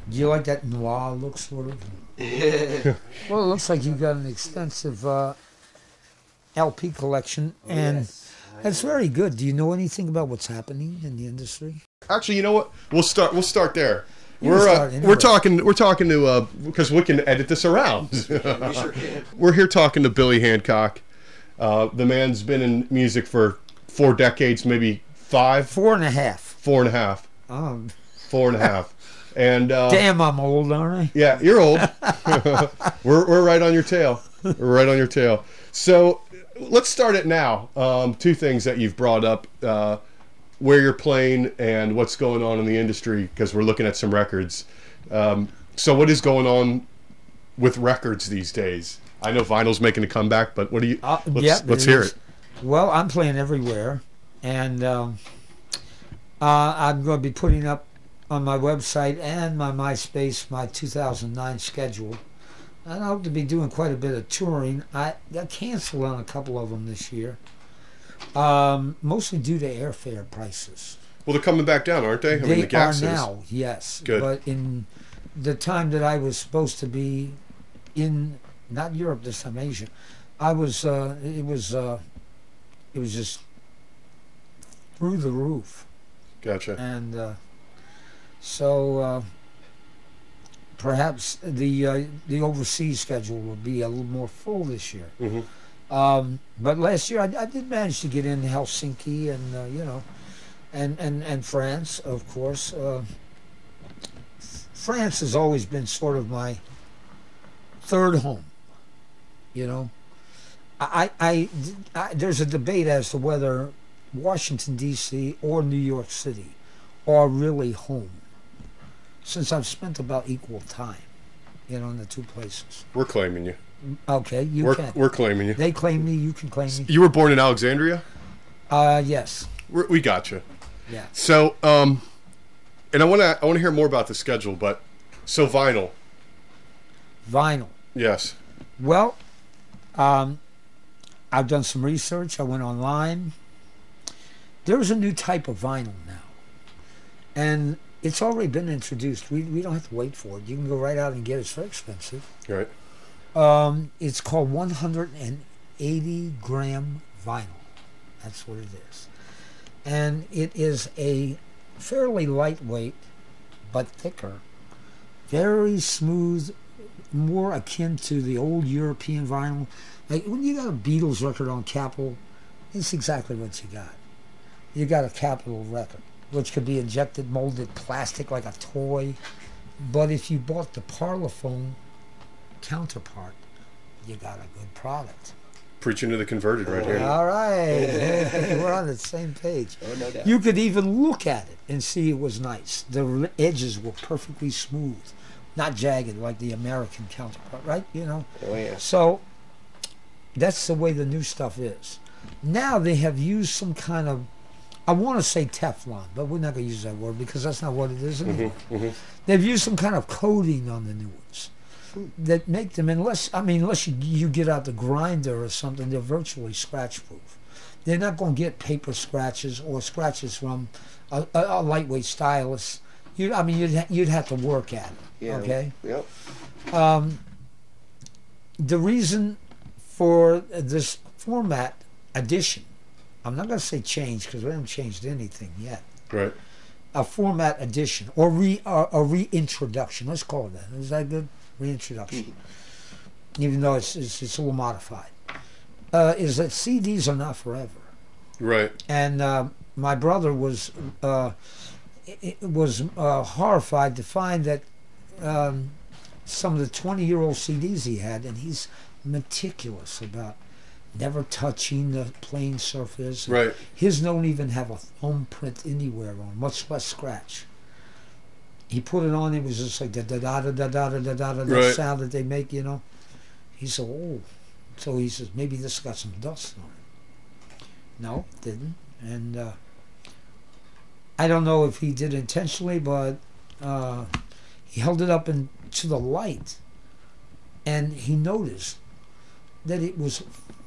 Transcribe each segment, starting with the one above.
Do you like that noir look, sort of? Well, it looks like you've got an extensive LP collection, and that's very good. Do you know anything about what's happening in the industry? Actually, you know what? We'll start there. You can start anyway. We're talking to because we can edit this around. We sure can. We're here talking to Billy Hancock. The man's been in music for 4 decades, maybe 5. 4.5. 4.5. 4.5. And damn, I'm old, aren't I? Yeah, you're old. we're right on your tail. We're right on your tail. So let's start it now. 2 things that you've brought up: where you're playing and what's going on in the industry, because we're looking at some records. So what is going on with records these days? I know vinyl's making a comeback, but what do you? Let's hear it. Well, I'm playing everywhere, and I'm going to be putting up on my website and my MySpace my 2009 schedule. And I hope to be doing quite a bit of touring. I got canceled on a couple of them this year, mostly due to airfare prices. Well, they're coming back down, aren't they? I mean, the gas are now, yes. Good. But in the time that I was supposed to be in, not Europe this time, Asia, I was. It was just through the roof. Gotcha. And so perhaps the overseas schedule will be a little more full this year. Mm-hmm. But last year I did manage to get in Helsinki and you know, and France, of course. France has always been sort of my third home. You know, I there's a debate as to whether Washington D.C. or New York City are really home, since I've spent about equal time, you know, in the 2 places. We're claiming you. Okay, can. We're claiming you. They claim me, you can claim me. You were born in Alexandria? Yes. We got you. Yeah. So, and I want to hear more about the schedule, but so vinyl. Vinyl. Yes. Well, I've done some research. I went online. There's a new type of vinyl now, and it's already been introduced. We don't have to wait for it. You can go right out and get it. It's very expensive. Right. It's called 180 gram vinyl. That's what it is. And it is a fairly lightweight, but thicker, very smooth, more akin to the old European vinyl. Like when you got a Beatles record on Capitol, it's exactly what you got. You got a Capitol record, which could be injected, molded plastic like a toy. But if you bought the Parlophone counterpart, you got a good product. Preaching to the converted right here. All right. We're on the same page. Oh, no doubt. You could even look at it and see it was nice. The edges were perfectly smooth, not jagged like the American counterpart, right? You know? Oh, yeah. So that's the way the new stuff is. Now they have used some kind of, I want to say Teflon, but we're not going to use that word because that's not what it is anymore. Mm-hmm. They've used some kind of coating on the new ones that make them, unless you get out the grinder or something, they're virtually scratch proof. They're not going to get paper scratches or scratches from a lightweight stylus. You'd have to work at it. Yeah. Okay. Yep. The reason for this format addition, I'm not going to say change because we haven't changed anything yet. Right. A format addition or a reintroduction. Let's call it that. Is that good? Reintroduction. Even though it's a little modified. Is that CDs are not forever. Right. And my brother was horrified to find that some of the 20-year-old CDs he had, and he's meticulous about never touching the plain surface. Right. His don't even have a thumbprint anywhere on, much less scratch. He put it on, it was just like the da-da-da-da-da-da-da-da Right. sound that they make, you know. He said, oh. So he says, maybe this got some dust on it. No, it didn't. And I don't know if he did intentionally, but he held it up to the light, and he noticed that it was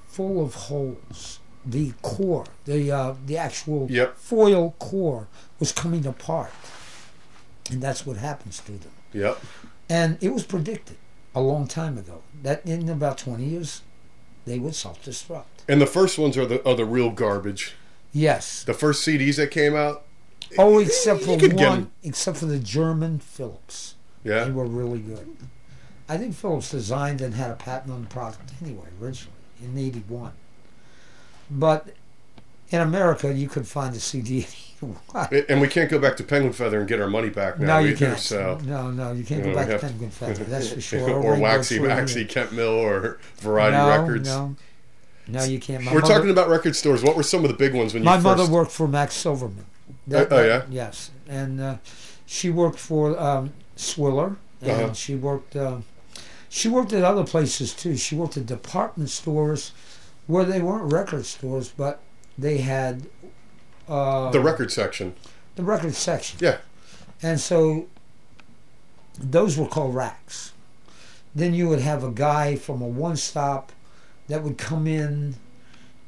full of holes. The core, the actual Yep. foil core was coming apart. And that's what happens to them. Yep. And it was predicted a long time ago that in about 20 years, they would self-destruct. And the first ones are the real garbage. Yes. The first CDs that came out. Oh, except for you could get one, 'em. except for the German Philips. Yeah. They were really good. I think Philips designed and had a patent on the product anyway, originally, in 81. But in America, you could find a CD anywhere. And we can't go back to Penguin Feather and get our money back now No, you either. can't. So. No, you can't go back to Penguin Feather, that's for sure. Or Waxy Rainbow Maxy, Tree. Kent Mill, or Variety Records. No, you can't. We're talking about record stores. What were some of the big ones when you My first... mother worked for Max Silverman. Yeah? Yes. And she worked for Swiller, and she worked at other places too. She worked at department stores where they weren't record stores, but they had... the record section. The record section. Yeah. And so those were called racks. Then you would have a guy from a one-stop that would come in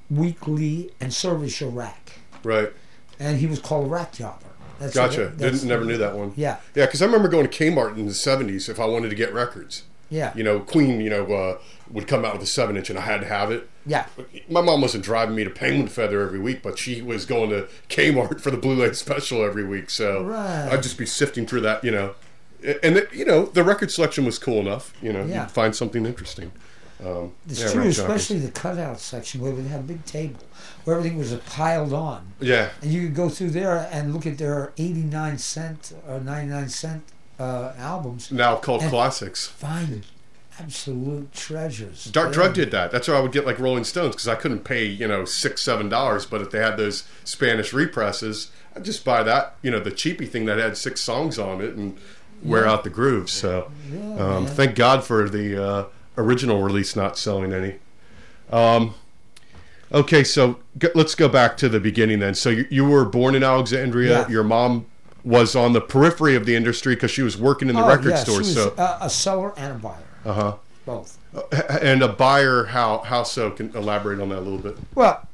weekly and service your rack. Right. And he was called a rack jobber. Gotcha. Never knew that one. Yeah. Yeah, because I remember going to Kmart in the 70s if I wanted to get records. Yeah. You know, Queen, would come out with a 7-inch and I had to have it. Yeah. My mom wasn't driving me to Penguin Feather every week, but she was going to Kmart for the Blu-ray special every week. So I'd just be sifting through that, And, the record selection was cool enough. You'd find something interesting. It's true, especially the cutout section where we had a big table where everything was piled on. Yeah. And you could go through there and look at their 89-cent or 99-cent albums. Now called classics. Find absolute treasures. Dark Drug did that. That's where I would get like Rolling Stones because I couldn't pay, $6-7. But if they had those Spanish represses, I'd just buy that, the cheapy thing that had 6 songs on it and wear out the grooves. So thank God for the original release not selling any. Okay, so let's go back to the beginning then. So you were born in Alexandria. Yeah. Your mom was on the periphery of the industry because she was working in the record store. She was a seller and a buyer. Both. And a buyer, how so? Can elaborate on that a little bit? Well,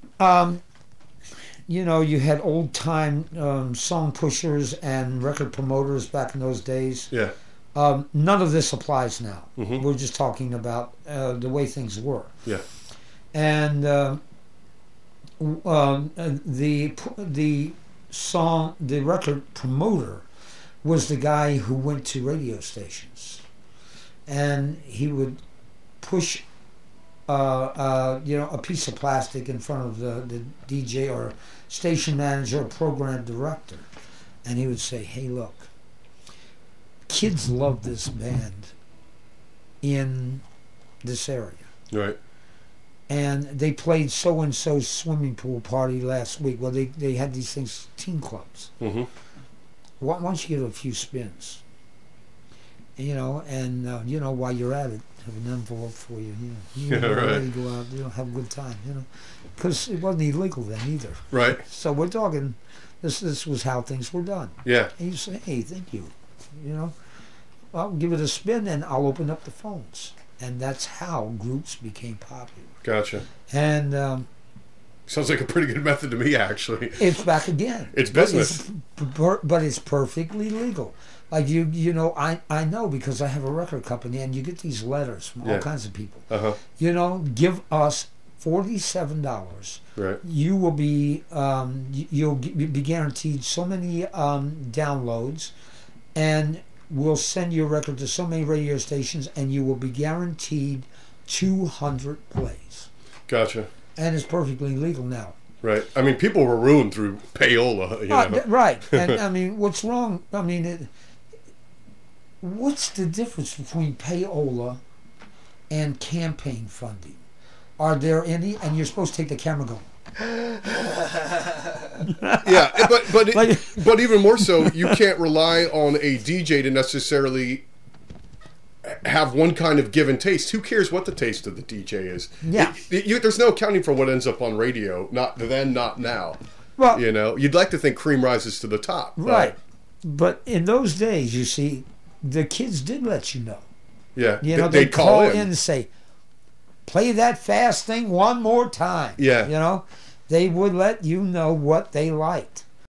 you had old time song pushers and record promoters back in those days. Yeah. None of this applies now. Mm-hmm. We're just talking about the way things were. Yeah. And the record promoter was the guy who went to radio stations, and he would push a piece of plastic in front of the DJ or station manager or program director, and he would say, "Hey, look, kids love this band in this area." Right. And they played so-and-so swimming pool party last week. Well, they had these things, teen clubs. Mm-hmm. Why don't you get a few spins? While you're at it, have an envelope for you. Ready to go out, have a good time, Because it wasn't illegal then either. Right. So we're talking, this was how things were done. Yeah. And you say, hey, thank you. I'll give it a spin and I'll open up the phones. And that's how groups became popular. Gotcha. And sounds like a pretty good method to me, actually. It's back again. It's business. But it's perfectly legal. Like I know because I have a record company, and you get these letters from all kinds of people. Give us $47. Right. You will be you'll be guaranteed so many downloads, and we'll send your record to so many radio stations, and you will be guaranteed 200 plays. Gotcha. And it's perfectly legal now. Right. I mean, people were ruined through payola. Right. And I mean, what's wrong? I mean, what's the difference between payola and campaign funding? Are there any? And you're supposed to take the camera going. Yeah, but even more so, you can't rely on a DJ to necessarily have one kind of given taste. Who cares what the taste of the DJ is? Yeah. There's no accounting for what ends up on radio. Not then, not now. Well, you'd like to think cream rises to the top. Right. But in those days, you see, the kids did let you know. Yeah. They'd call in and say, play that fast thing one more time. Yeah. They would let you know what they liked.